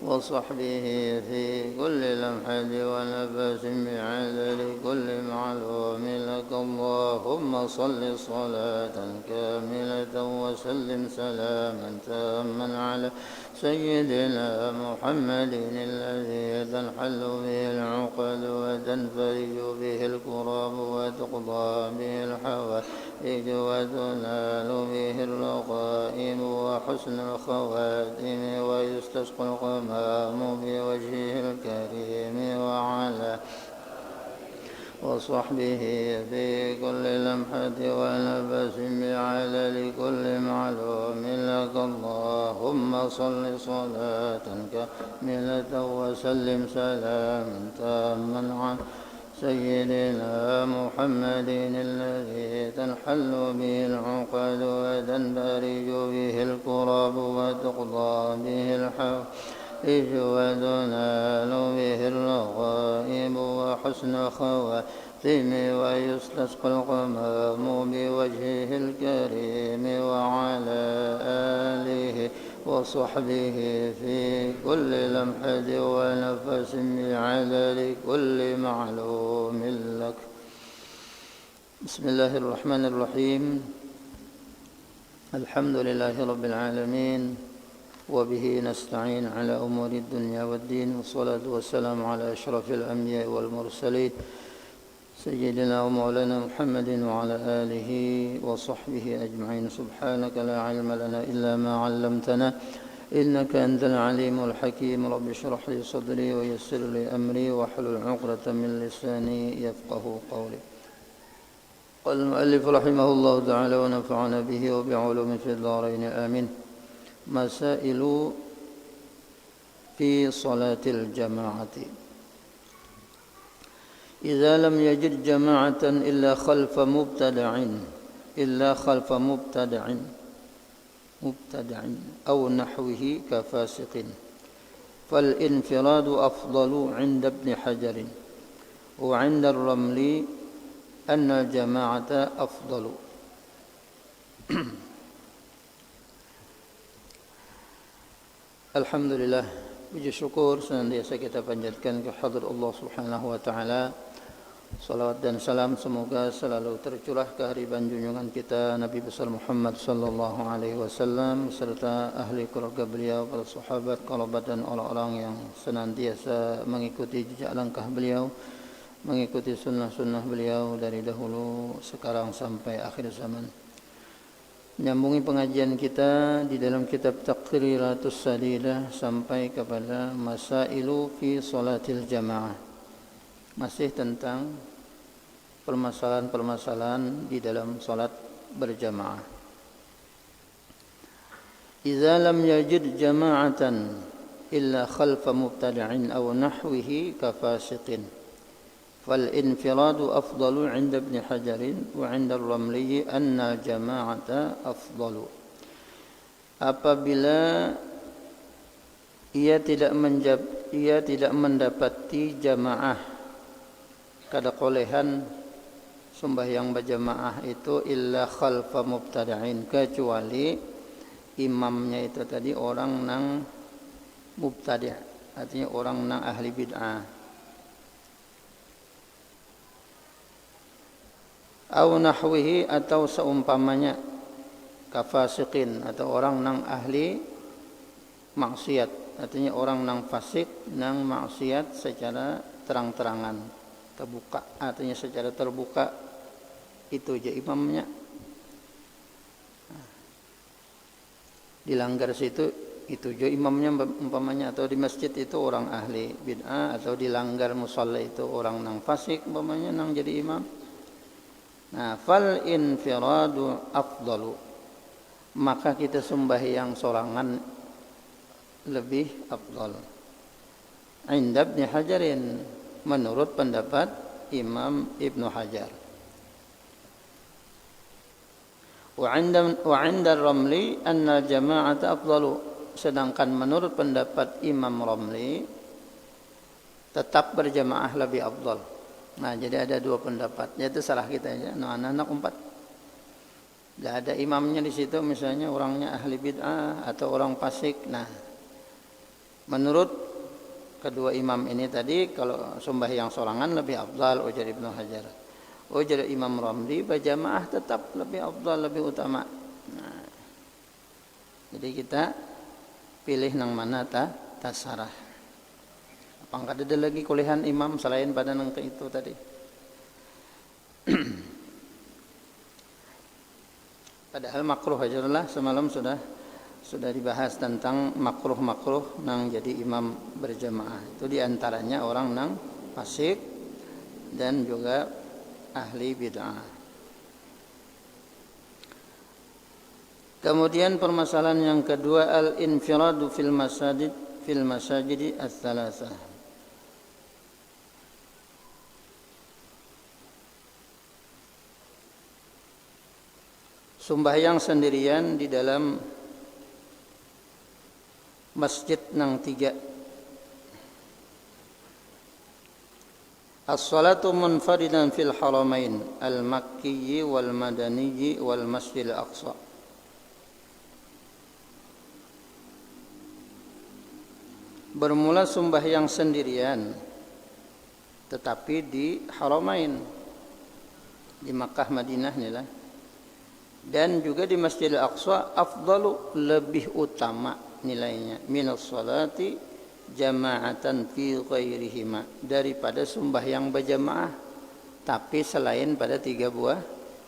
وصحبه في كل لمحة ونفس بعدد كل معلوم لك. اللهم صل صلاة كاملة وسلم سلاما تاما على سيدنا محمد الذي تنحل به العقد وتنفرج به الكرب وتقضى به الحوائج وتنال به الرغائب وحسن الخواتم ويستسقى الغمام بوجهه الكريم وعلى وصحبه في كل لمحة ونفس بعدد كل معلوم لك. اللهم صل صلاة كاملة وسلم سلاما تاما على سيدنا محمد الذي تنحل به العقد وتنفرج به الكرب وتقضى به الحوائج وتنال به الرغائب وحسن خواتم ويستسقى الغمام بوجهه الكريم وعلى آله وصحبه في كل لمحة ونفس بعدد كل معلوم لك. بسم الله الرحمن الرحيم. الحمد لله رب العالمين وبه نستعين على أمور الدنيا والدين، والصلاة والسلام على أشرف الأنبياء والمرسلين سيدنا ومولانا محمد وعلى آله وصحبه أجمعين. سبحانك لا علم لنا إلا ما علمتنا إنك أنت العليم الحكيم. رب اشرح لي صدري ويسر لي أمري واحلل عقدة من لساني يفقه قولي. قال المؤلف رحمه الله تعالى ونفعنا به وبعلوم في الدارين آمين. مسائل في صلاة الجماعة. إذا لم يجد جماعة إلا خلف مبتدع أو نحوه كفاسق فالانفراد أفضل عند ابن حجر، وعند الرملي أن الجماعة أفضل. Alhamdulillah, puji syukur senantiasa kita panjatkan kehadirat Allah Subhanahu wa taala. Salawat dan salam semoga selalu tercurah ke hariban junjungan kita Nabi besar Muhammad sallallahu alaihi wasallam serta ahli keluarga beliau, para sahabat, kerabat dan orang-orang yang senantiasa mengikuti jejak langkah beliau, mengikuti sunnah-sunnah beliau dari dahulu sekarang sampai akhir zaman. Menyambungi pengajian kita di dalam kitab Taqriratus Sadidah sampai kepada Masailu fi Salatil Jamaah. Masih tentang permasalahan-permasalahan di dalam salat berjamaah. Idza lam yajid jama'atan illa khalfa mubtada'in aw nahwihi kafasiqin fal infiradu afdalu 'inda Ibn Hajar wa 'inda Ar-Ramli anna jama'ata afdalu. Apabila ia tidak mendapati jamaah kadakolehan sembahyang berjamaah itu illa khalfa mubtada'in, kecuali imamnya itu tadi orang nang mubtadi', artinya orang nang ahli bid'ah. Au nahwihi, atau seumpamanya kafasiqin, atau orang nang ahli maksiat, artinya orang nang fasik nang maksiat secara terang-terangan, terbuka, artinya secara terbuka itu aja imamnya dilanggar situ, itu aja imamnya umpamanya, atau di masjid itu orang ahli bid'ah, atau dilanggar musalla itu orang nang fasik umpamanya nang jadi imam. Nah, fal infiradu afdalu, maka kita sembahyang sorangan lebih afdal. Inda Ibn Hajarin, menurut pendapat Imam Ibnu Hajar. Wa 'inda Ramli anna jama'ata afdalu, sedangkan menurut pendapat Imam Ramli tetap berjamaah lebih afdal. Nah, jadi ada dua pendapat, yaitu salah kita aja, anak-anak 4. Tidak ada imamnya di situ, misalnya orangnya ahli bid'ah atau orang fasik. Nah, Menurut kedua imam ini tadi, kalau sembahyang sorangan lebih afdal, ujar Ibnu Hajar. Ujar Imam Ramli, berjamaah tetap lebih afdal, lebih utama. Nah, jadi kita pilih nang mana tasarah. Apakah ada lagi kulihan imam selain pada nang itu tadi? Padahal makruh ajalah semalam sudah dibahas tentang makruh nang jadi imam berjamaah. Itu diantaranya orang nang fasik dan juga ahli bid'ah. Kemudian permasalahan yang kedua, al-infiradu fil masajid ats-tsalatsah. Sembahyang sendirian di dalam masjid nang tiga. As-salatu munfaridan fil haramain al-makkiyyi wal madaniyyi wal masjidil aqsa. Bermula sembahyang sendirian tetapi di haramain, di Makkah Madinah inilah, dan juga di Masjidil Aqsa, afdalu lebih utama nilainya minas salati jama'atan fi ghairihima, daripada sembahyang berjamaah tapi selain pada tiga buah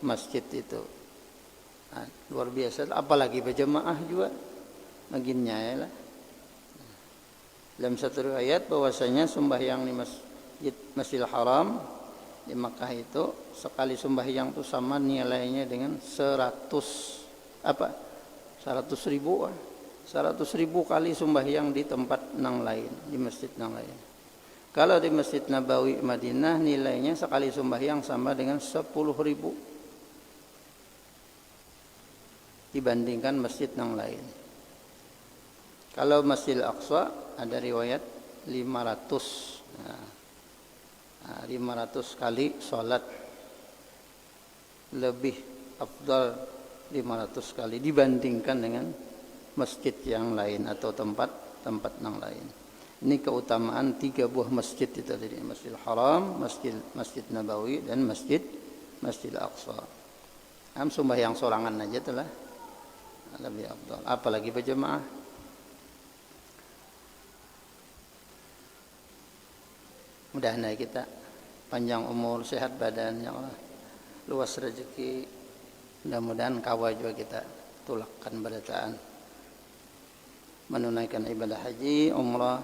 masjid itu. Nah, luar biasa, apalagi berjamaah juga baginnya ya lah. Dalam satu riwayat bahwasanya sembahyang di Masjidil Haram di Makkah itu, sekali sembahyang itu sama nilainya dengan 100 ribu kali sembahyang di tempat nang lain, di masjid nang lain. Kalau di Masjid Nabawi Madinah nilainya sekali sembahyang sama dengan 10.000 dibandingkan masjid nang lain. Kalau Masjidil Aqsa ada riwayat 500. Nah, 500 kali sholat lebih afdal 500 kali dibandingkan dengan masjid yang lain atau tempat yang lain. Ini keutamaan tiga buah masjid itu tadi, Masjidil Haram, Masjid Nabawi, dan Masjidil Aqsa. Sembahyang sorangan aja telah lebih afdal, apalagi berjamaah. Mudah-mudahan kita panjang umur, sehat badan, ya Allah, luas rezeki. Mudah-mudahan kawah juga kita tulakkan berataan menunaikan ibadah haji, umrah,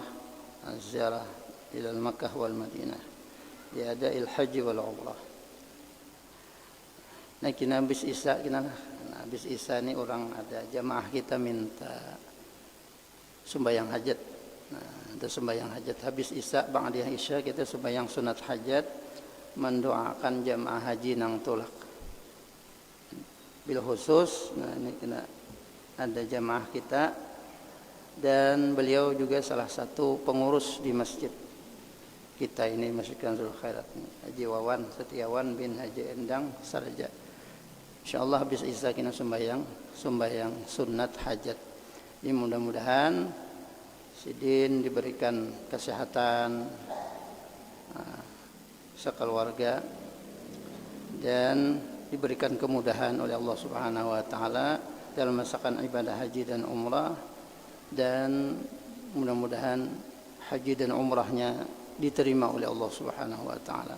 ziarah ila Makkah wal Madinah, diada'il haji wal umrah. Nah, kina habis Isya ni orang ada jamaah kita minta sembahyang hajat. Nah, untuk sembahyang hajat habis Isya, ba'da Isya kita sembahyang sunat hajat, mendoakan jamaah haji nang tulak. Bil khusus, nah ini kena ada jamaah kita, dan beliau juga salah satu pengurus di masjid kita ini, Masjid Kanzul Khairat, Haji Wawan Setiawan bin Haji Endang Sarja. Insyaallah habis Isya kita sembahyang sunat hajat. Ini mudah-mudahan Sidin diberikan kesehatan sekeluarga dan diberikan kemudahan oleh Allah Subhanahu wa taala dalam melaksanakan ibadah haji dan umrah, dan mudah-mudahan haji dan umrahnya diterima oleh Allah Subhanahu wa taala.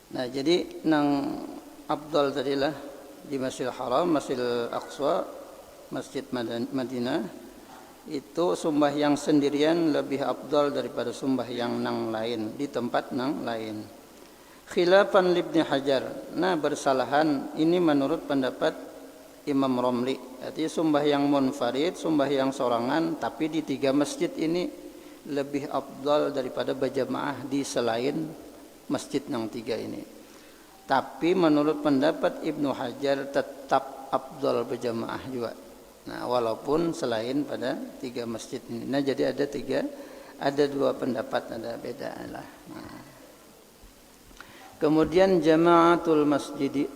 Nah, jadi nang afdal tadilah di Masjidil Haram, Masjidil Aqsa, Masjid Madinah, itu sembahyang sendirian lebih afdal daripada sembahyang nang lain di tempat nang lain. Khilafan Ibnu Hajar. Nah, bersalahan ini menurut pendapat Imam Ramli. Artinya sembahyang munfarid, sembahyang sorangan tapi di tiga masjid ini lebih afdal daripada berjamaah di selain masjid yang tiga ini. Tapi menurut pendapat Ibnu Hajar tetap afdal berjamaah juga. Nah, walaupun selain pada tiga masjid ini. Nah, jadi ada dua pendapat, ada beda lah. Nah, Kemudian jama'atul masjid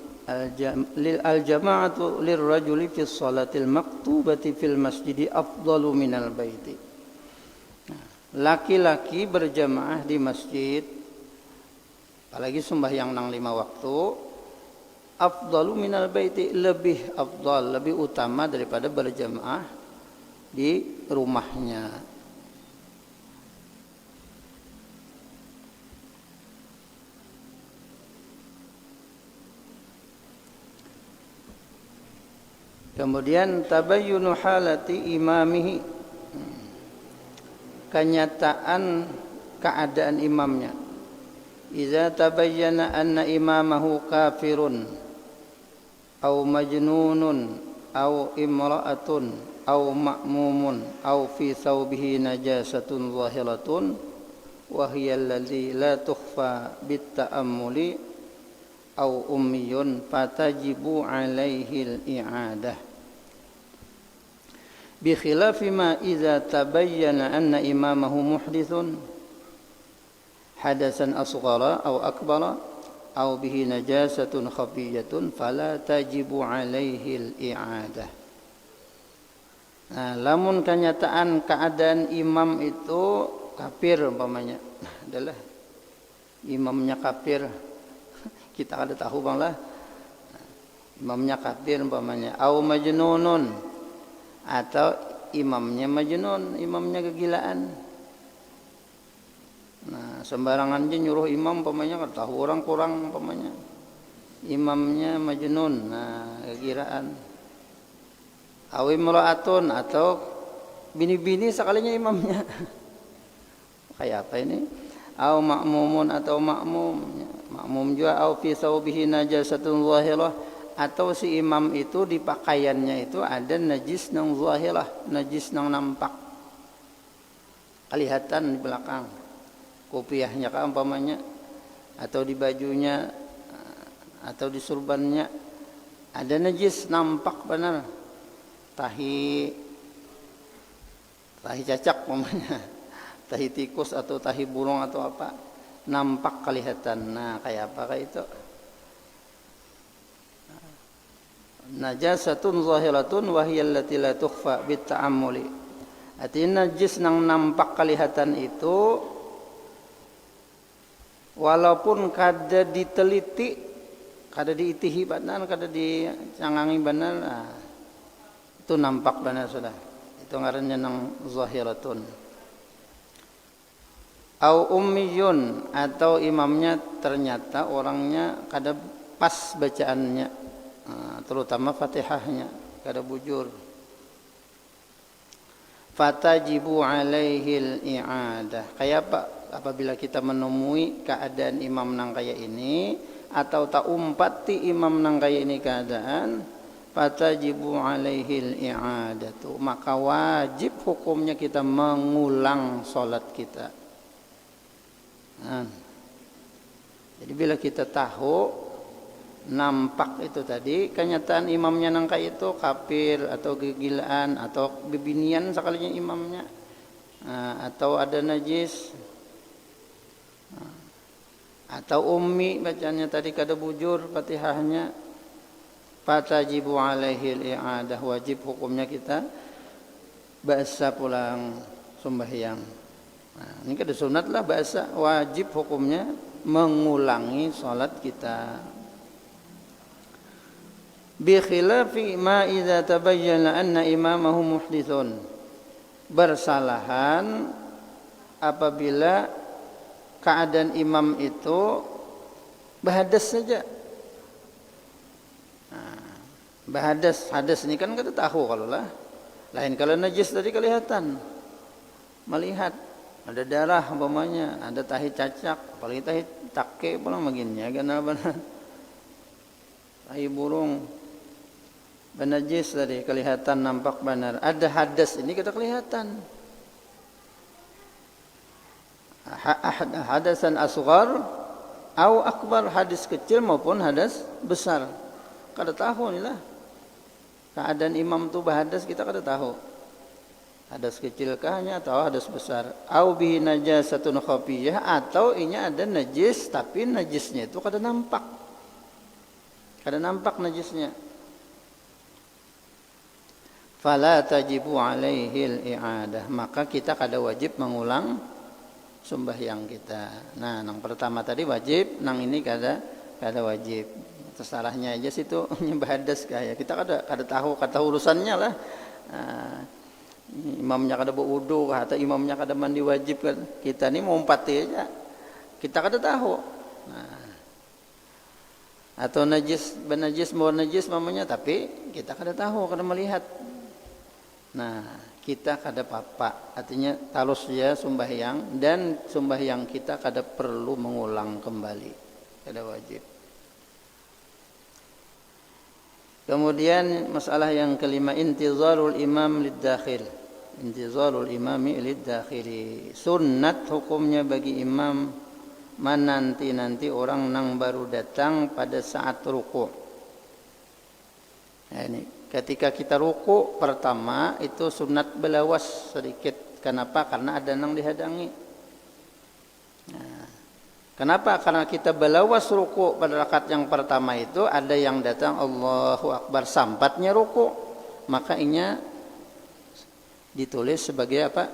al-jama'atu lirrajuli fi shalatil maktubati fil masjid afdalu minal baiti. Laki-laki berjamaah di masjid, apalagi sembahyang nang 5 waktu, afdalu minal baiti, lebih afdal, lebih utama daripada berjamaah di rumahnya. Kemudian tabayyunu halati imamihi, kenyataan keadaan imamnya. Iza tabayyana anna imamahu kafirun aw majnunun aw imra'atun aw ma'mumun aw fi thawbihi najasatun zahiratun wa hiya allati la tukhfa bit ta'ammuli aw ummiyun fatajibu alaihi al-i'adah bi khilafi ma idza tabayyana anna imamahu muhdithun hadasan asghara aw akbara aw bihi najasatun khafiyatun fala tajibu alaihi al-i'adah. Nah, lamun kenyataan keadaan imam itu kafir umpamanya, adalah imamnya kafir, kita kada tahu bang lah, imamnya kafir umpamanya, au majnunun, atau imamnya majnun, imamnya kegilaan. Nah, sembarangan aja nyuruh imam umpamanya, kada tahu orang kurang umpamanya, imamnya majnun, nah kegilaan. Au imra'atun, atau bini-bini sekalinya imamnya. Kayak apa ini? Au ma'mumun, atau makmum juga, au fi thawbihi najasatun zahirah, atau si imam itu di pakaiannya itu ada najis nang zahirah, najis nang nampak, kelihatan di belakang kopiahnya kan umpamanya, atau di bajunya atau di surbannya ada najis nampak benar, tahi cacak umpamanya, tahi tikus atau tahi burung atau apa, nampak kelihatan. Nah, kayak apa kayak itu? Najasatun zahiratun wa hiya allati la tukhfa bit ta'ammuli. Artinya najis nang nampak kelihatan itu walaupun kada diteliti, kada diitihi benar, kada dicangangi benar, nah, itu nampak benar sudah. Itu ngarannya nang zahiratun. Au ummiyun, atau imamnya ternyata orangnya kada pas bacaannya, terutama Fatihahnya kada bujur. Fatajibu alaihi al-i'adah. Kayak apa? Apabila kita menemui keadaan imam nang kaya ini, atau tak umpati imam nang kaya ini keadaan, fatajibu alaihi al-i'adatu, maka wajib hukumnya kita mengulang salat kita. Nah, jadi bila kita tahu nampak itu tadi kenyataan imamnya nang kaya itu kafir atau kegilaan atau bebinian sekalinya imamnya, atau ada najis, atau ummi bacanya tadi kada bujur Fatihahnya, fatajibu alaihi al-i'adah, wajib hukumnya kita bahasa pulang sembahyang. Nah, ini kada sunat lah bahasa, wajib hukumnya mengulangi salat kita. Bi khilafi ma idza tabayyana anna imamahu muhdithun, bersalahan apabila keadaan imam itu bahadas saja. Nah, hadas ini kan kita tahu kalau lah. Lain kalau najis tadi kelihatan, melihat ada darah umpamanya, ada tahi cacak, apalagi tahi take pula maginnya kan benar. Tahi burung benajis tadi kelihatan nampak benar. Ada hadas ini kita kelihatan. Hadasan asghar atau akbar, hadis kecil maupun hadas besar. Kada tahu inilah keadaan imam tu bahadas, kita kada tahu. Hadas kecil kahnya atau hadas besar. Au bihi najasatun khafiyah, atau inya ada najis tapi najisnya itu kada nampak. Kada nampak najisnya. Fala tajibu alaihi al-i'adah, maka kita kada wajib mengulang sembahyang kita. Nah, yang pertama tadi wajib, nang ini kada wajib. Tersalahnya aja situ nyembah hadas kaya. Kita kada tahu kata urusannya lah. Imamnya kada berwudu atau imamnya kada mandi wajib kan. Kita ni mau umpati aja. Kita kada tahu. Nah, atau najis benajis mau najis mamanya tapi kita kada tahu, kada melihat. Nah, kita kada apa-apa, artinya talus ya sembahyang, dan sembahyang kita kada perlu mengulang kembali, kada wajib. Kemudian masalah yang kelima, intizarul imam lid-dakhil. Intizarul imami lid-dakhili. Sunnat hukumnya bagi imam menanti-nanti orang nang baru datang pada saat ruku'. Nah, ini ketika kita ruku' pertama itu sunat belawas sedikit. Kenapa? Karena ada nang dihadangi. Nah, kenapa? Karena kita belawas ruku' pada rakaat yang pertama itu ada yang datang Allahu Akbar sampatnya ruku', maka inya ditulis sebagai apa?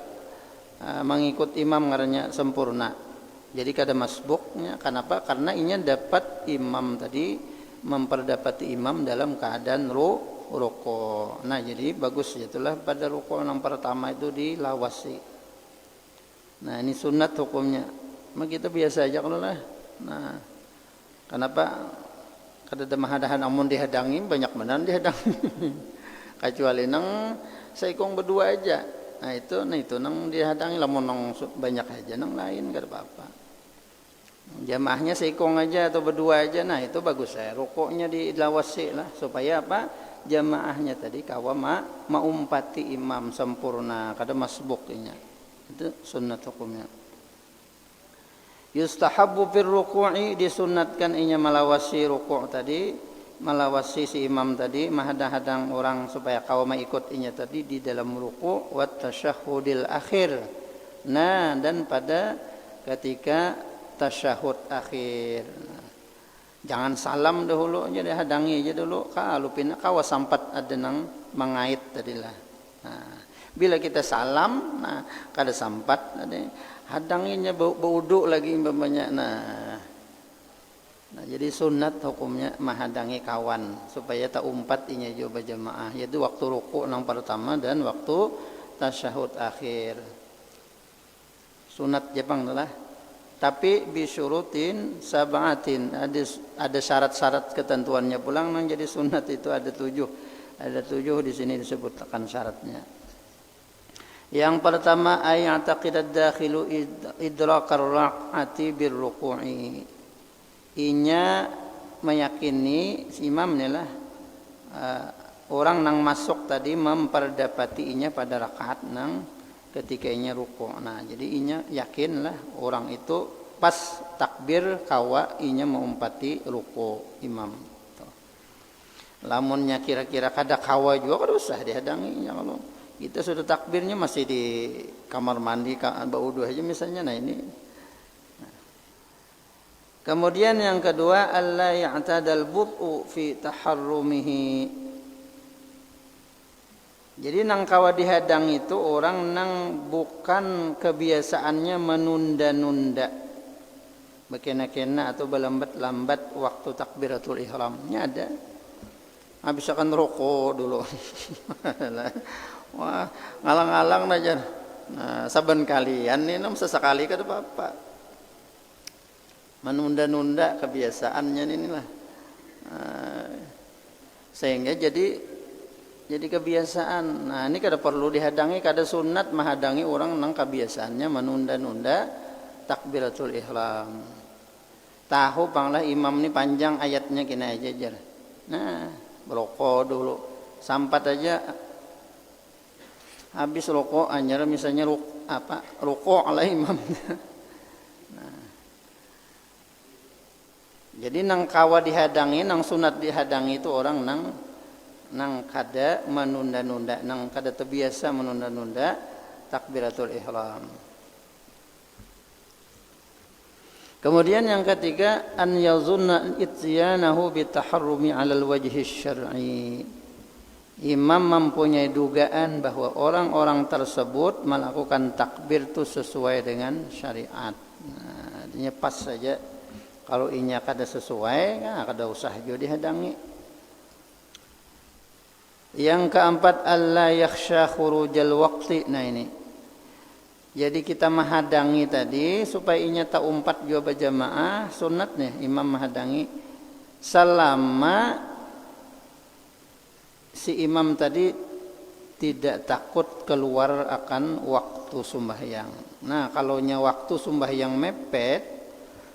Mengikut imam ngarannya sempurna. Jadi kada masbuknya. Kenapa? Karena inya dapat imam tadi, memperdapati imam dalam keadaan ruku'. Nah, jadi bagus itulah pada ruku' yang pertama itu dilawasi. Nah, ini sunat hukumnya. Begitu biasa aja kalau lah. Nah, kenapa? Kada ada mahadahan amun dihadangi banyak menan dihadangi. Kecuali nang seikong berdua aja. Nah itu nang dihadangi lamun nang banyak aja nang lain kada apa-apa. Jamaahnya seikong aja atau berdua aja, nah itu bagus saya. Rukuknya dilawasi lah supaya apa? Jamaahnya tadi kawa maumpati imam sempurna, kada masbuknya. Itu sunnat hukumnya. Yustahabbu fir ruku'i, disunatkan inya melawasi ruku' tadi, melawasi si imam tadi, mahadang-hadang orang supaya kaum ikut inya tadi di dalam ruku' wa tasyahhudil akhir. Nah, dan pada ketika tasyahud akhir. Jangan salam dahulu aja, dihadangi aja dulu. Kalau pina kawa sampat ada nang mangait tadilah. Nah, bila kita salam, nah kada sampat ada hadanginya berwudu lagi umpamanya. Nah, jadi sunat hukumnya menghadangi kawan supaya tak umpat inya juga jamaah, yaitu waktu ruku' yang pertama dan waktu tasyahud akhir. Sunat Jepang itulah. Tapi bisyurutin sab'atin, ada syarat-syarat ketentuannya pulang nang jadi sunat itu ada 7. Ada 7 di sini disebutkan syaratnya. Yang pertama, ayataqidad dakhilu idrakar raq'ati birruku'i. Inya meyakini si imam inilah orang nang masuk tadi memperdapati inya pada rakaat nang ketika inya ruku'. Nah, jadi inya yakinlah orang itu pas takbir kawa inya mengumpati ruku' imam. Lamunnya kira-kira kada kawa juga kada usah dihadanginya. Kalau kita sudah takbirnya masih di kamar mandi baudu aja misalnya. Nah, ini. Kemudian yang kedua, alla ya'tadal bud'u fi taharrumihi. Jadi nang kawa dihadang itu orang nang bukan kebiasaannya menunda-nunda, bekena-kena atau berlambat-lambat waktu takbiratul ihramnya ada. Habis akan rokok dulu. Wah, ngalang-ngalang aja. Nah, saban kalian ini nam sesekali kada apa-apa. Menunda-nunda kebiasaannya inilah. Sehingga jadi kebiasaan. Nah, ini kada perlu dihadangi, kada sunat menghadangi orang nang kebiasaannya menunda-nunda takbiratul ihram. Tahu panglah imam ni panjang ayatnya kena aja jar. Nah, rokok dulu. Sampat aja habis rokok anyar misalnya rokok ala imam. Nah. Jadi nang kawa dihadangi, nang sunat dihadangi itu orang nang kada menunda-nunda, nang kada terbiasa menunda-nunda takbiratul ihram. Kemudian yang ketiga, an yazunna ityanahu bitaharrumi 'alal wajhi syar'i. Imam mempunyai dugaan bahwa orang-orang tersebut melakukan takbir itu sesuai dengan syariat. Nah, artinya pas saja. Kalau inya kada sesuai, nah kada usah juga dihadangi. Yang keempat, alla yakhsha khurujal waqti. Nah ini. Jadi kita menghadangi tadi supaya inya tak umpat juga berjamaah, sunatnya imam menghadangi selama si imam tadi tidak takut keluar akan waktu sembahyang. Nah, kalaunya waktu sembahyang mepet,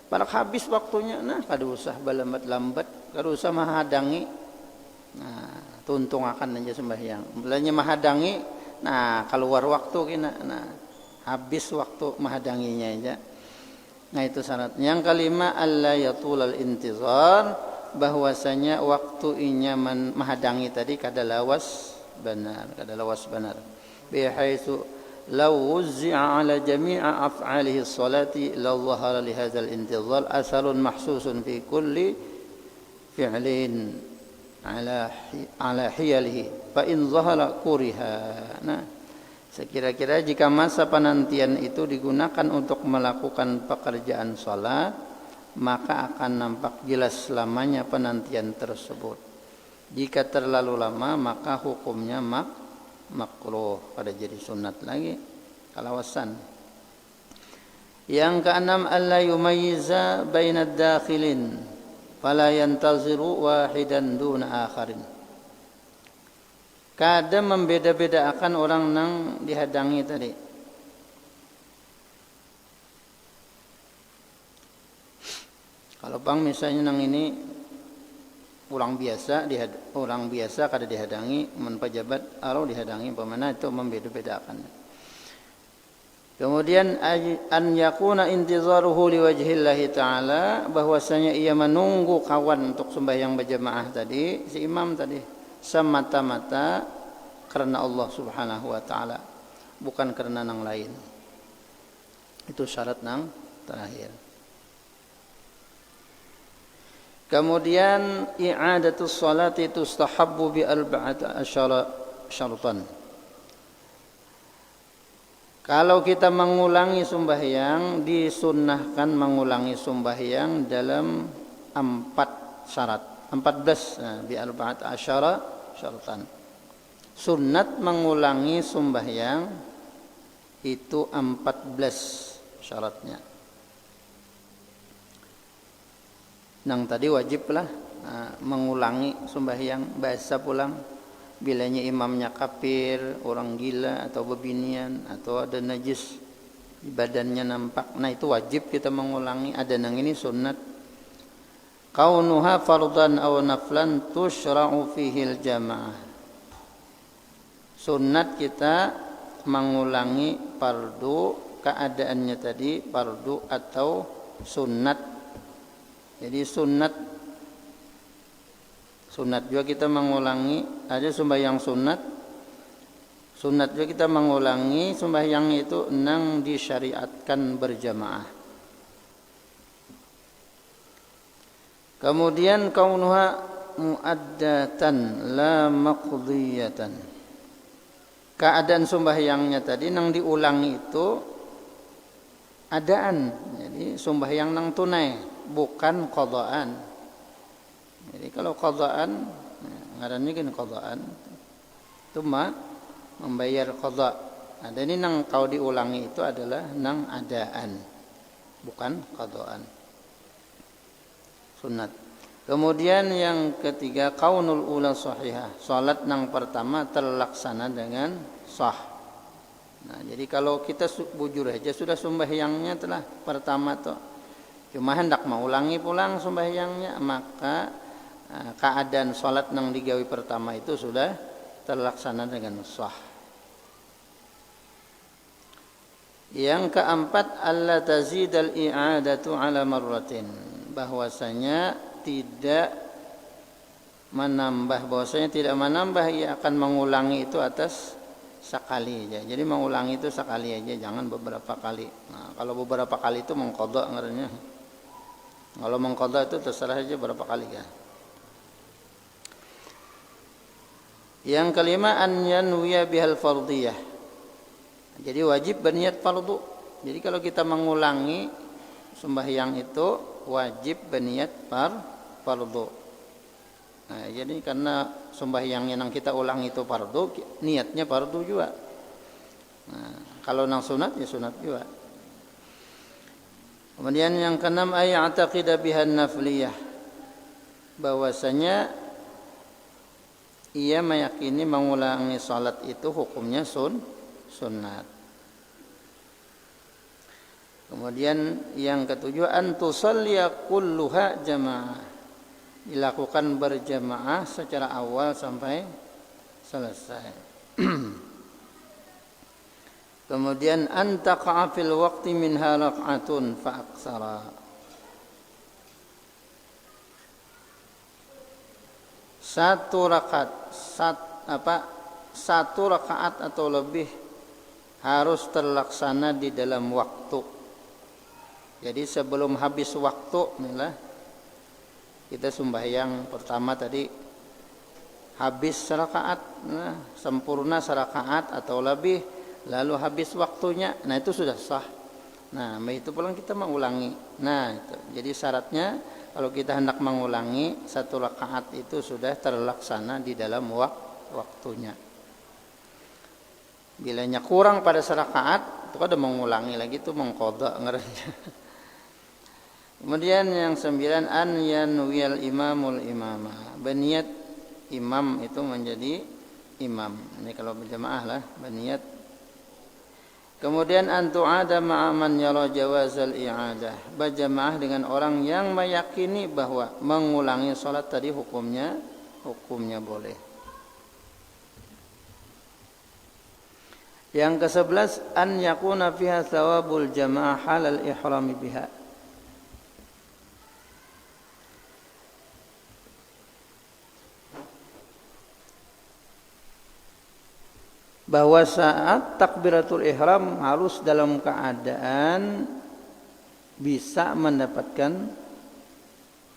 pada habis waktunya, nah kada usah balambat-lambat, kada usah menghadangi. Nah, tuntung akan aja sembahyang. Belanya menghadangi, nah keluar waktu kena, nah habis waktu menghadanginya aja. Nah itu syaratnya. Yang kelima, alla yatulal intizar, bahwasanya waktu inya menghadangi tadi kada lawas benar. Bihaitsu law wuzzi'a ala jami'a af'alihi as-salati la dhahara li hadzal intizar asarun mahsusun fi kulli fi'lin ala hiyalihi fa in dhahara kuriha. Nah, sekira-kira jika masa penantian itu digunakan untuk melakukan pekerjaan salat, maka akan nampak jelas lamanya penantian tersebut. Jika terlalu lama, maka hukumnya makruh, pada jadi sunat lagi, kalawasan. Yang keenam, alla yumayyiza bainad dakhilin fala yantaziru wahidan duna akharin. Kada membeda-bedakan orang nang dihadangi tadi. Kalau bang misalnya nang ini orang biasa kada dihadangi, men pejabat kalau dihadangi pemana itu membeda-bedakan. Kemudian an yakuna intizaruhu liwajhillahi ta'ala, bahwasanya ia menunggu kawan untuk sembahyang berjamaah tadi, si imam tadi semata-mata karena Allah Subhanahu wa taala, bukan karena nang lain. Itu syarat nang terakhir. Kemudian i'adatus salati tustahabbu bi arba'ati asyara syaratan. Kalau kita mengulangi sembahyang, disunnahkan mengulangi sembahyang dalam 4 syarat. 14 bi arba'ati asyara syaratan. Sunnat mengulangi sembahyang itu 14 syaratnya. Nang tadi wajiblah mengulangi sembahyang, bahasa pulang bilanya imamnya kafir, orang gila atau bebinian atau ada najis di badannya nampak. Nah itu wajib kita mengulangi. Ada nang ini sunnat. Kaunuha fardan aw naflan tushra'u fihi al-jamaah. Sunnat kita mengulangi fardu, keadaannya tadi fardu atau sunnat. Jadi sunat juga kita mengulangi, ada sembahyang sunat juga kita mengulangi sembahyang itu nang disyariatkan berjamaah. Kemudian kaunuha muaddatan la maqdiyatan. Keadaan sembahyangnya tadi nang diulangi itu adaan, jadi sembahyang nang tunai, bukan qadaan. Jadi kalau qadaan, ngarannya kan qadaan, itu membayar qada. Ada ini nang kau diulangi itu adalah nang adaan, bukan qadaan. Sunat. Kemudian yang ketiga, kaunul ula sahihah. Salat nang pertama terlaksana dengan sah. Nah, jadi kalau kita bujur aja sudah sembahyangnya telah pertama tuh, cuma hendak mau ulangi pulang sembahyangnya, maka keadaan salat nang digawi pertama itu sudah terlaksana dengan sah. Yang keempat, alla tazidal i'adatu ala marratin, bahwasanya tidak menambah ia akan mengulangi itu atas sekali aja. Jadi mengulangi itu sekali aja, jangan beberapa kali. Nah, kalau beberapa kali itu mengqadha ngarannya. Kalau mengqadha itu terserah aja berapa kali ya. Yang kelima, an yanwiya bihal fardhiyah. Jadi wajib berniat fardu. Jadi kalau kita mengulangi sembahyang itu wajib berniat fardu. Nah, jadi karena sembahyang yang kita ulang itu fardu, niatnya fardu juga. Nah, kalau nang sunat ya sunat juga. Kemudian yang keenam, ay ya'taqida bihan nafliyah. Bahwasanya ia meyakini mengulangi salat itu hukumnya sunnat. Kemudian yang ketujuh, an tusalliya kulluha jamaah. Dilakukan berjamaah secara awal sampai selesai. Kemudian an taqa'a fil waqti minha raq'atun fa aksara. Satu rakaat atau lebih harus terlaksana di dalam waktu. Jadi sebelum habis waktu inilah kita sembahyang pertama tadi habis serakaat, sempurna serakaat atau lebih, lalu habis waktunya, nah itu sudah sah. Nah itu pulang kita mengulangi. Nah itu jadi syaratnya kalau kita hendak mengulangi satu rakaat itu sudah terlaksana di dalam waktunya. Bilanya kurang pada serakaat, itu ada mengulangi lagi, itu mengqadha ngarannya. Kemudian yang 9, an yanwiyal imamul imamah. Berniat imam itu menjadi imam. Ini kalau berjamaah lah, berniat. Kemudian an tu'ada ma'a man yara jawazal i'adah. Berjamaah dengan orang yang meyakini bahwa mengulangi salat tadi hukumnya boleh. Yang ke-11, an yakuna fiha thawabul jamaah halal ihrami biha. Bahwa saat takbiratul ihram harus dalam keadaan bisa mendapatkan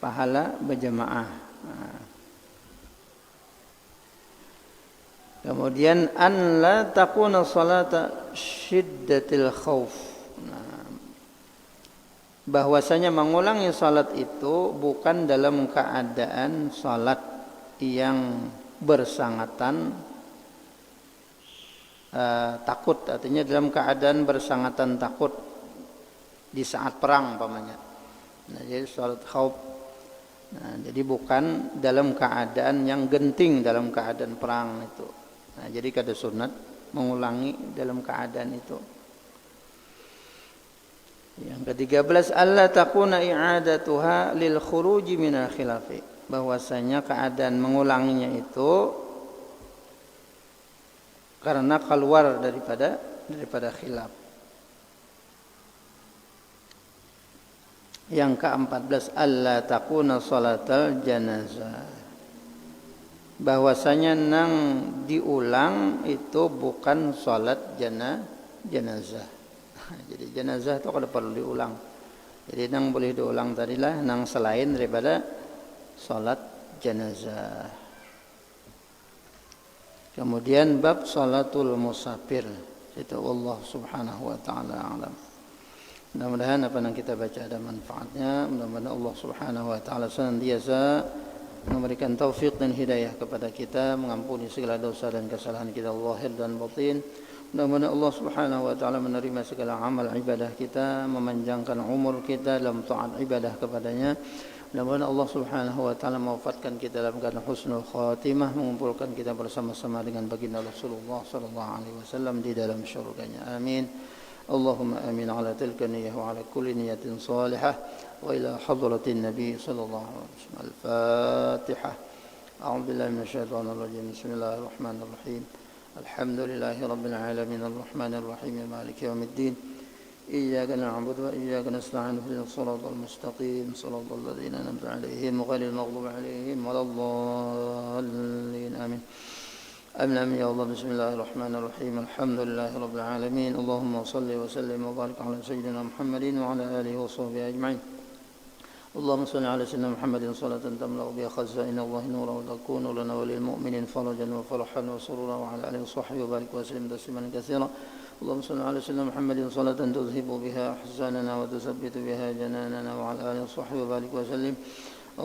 pahala berjamaah. Kemudian an la takuna salata syiddatil khauf. Bahwasanya mengulangi salat itu bukan dalam keadaan salat yang bersangatan takut, artinya dalam keadaan bersangatan takut di saat perang umpamanya. Nah, jadi salat khauf. Nah, jadi bukan dalam keadaan yang genting dalam keadaan perang itu. Nah, jadi kada sunat mengulangi dalam keadaan itu. Yang ke-13, alla takuna i'adatuha lil khuruji minal khilafi. Bahwasanya keadaan mengulanginya itu karena keluar daripada khilaf. Yang ke-14, alla takuna salatal janazah. Bahwasanya nang diulang itu bukan salat jenazah. Jadi jenazah itu kada perlu diulang. Jadi nang boleh diulang tadilah nang selain daripada salat jenazah. Kemudian bab salatul musafir, itu Allah Subhanahu wa taala alam. Mudah-mudahan apa yang kita baca ada manfaatnya. Mudah-mudahan Allah Subhanahu wa taala senantiasa memberikan taufik dan hidayah kepada kita, mengampuni segala dosa dan kesalahan kita zahir dan batin. Mudah-mudahan Allah Subhanahu wa taala menerima segala amal ibadah kita, memanjangkan umur kita dalam taat ibadah kepadanya. Mudah-mudahan Allah Subhanahu wa taala mewafatkan kita dalam keadaan husnul khatimah, mengumpulkan kita bersama-sama dengan baginda Rasulullah sallallahu alaihi wasallam di dalam syurganya. Amin. Allahumma amin ala tilka niyyah wa ala kulli niyatin salihah wa ila hadratin nabi sallallahu alaihi wasallam. Al-Fatihah. A'udzu billahi minasyaitonir rajim. Bismillahirrahmanirrahim. Alhamdulillahi rabbil alamin arrahmanir rahim maliki yaumiddin. إياك نعبد وإياك نستعين اهدنا الصراط المستقيم صراط الذين أنعمت عليهم غير المغضوب عليهم ولا الضالين آمين آمين يا الله. بسم الله الرحمن الرحيم. الحمد لله رب العالمين. اللهم صل وسلم وبارك على سيدنا محمد وعلى آله وصحبه أجمعين. اللهم صل على سيدنا محمد صلاة تملأ بها خزائن الله نورا وتكون لنا وللمؤمنين فرجا وفرحا وسرورا وعلى آله وصحبه وبارك وسلم تسليما كثيرا. اللهم صل على سيدنا محمد صلاة تذهب بها أحزاننا وتثبت بها جناننا وعلى آله وصحبه وبارك وسلم.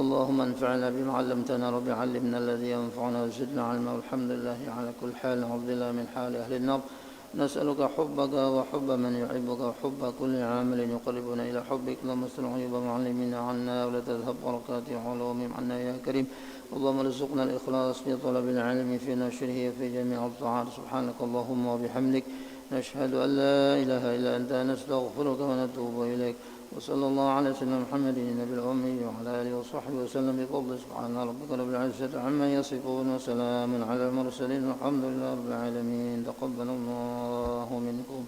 اللهم انفعنا بما علمتنا رب علمنا الذي ينفعنا وزدنا علما والحمد لله على كل حال. نعوذ بالله من حال أهل النار. نسألك حبك وحب من يحبك وحب كل عامل يقربنا إلى حبك. اللهم استر عيوب معلمنا عنا ولا تذهب بركات علومهم عنا يا كريم. اللهم ارزقنا الإخلاص في طلب العلم في نشره في جميع الطاعات. سبحانك اللهم وبحمدك نشهد أن لا إله إلا أنت نستغفرك ونتوب إليك. وصلى الله على سيدنا محمد النبي الأمي وعلى آله وصحبه وسلم بفضل. سبحان ربك رب العزة عما يصفون وسلام على المرسلين والحمد لله رب العالمين. تقبل الله منكم.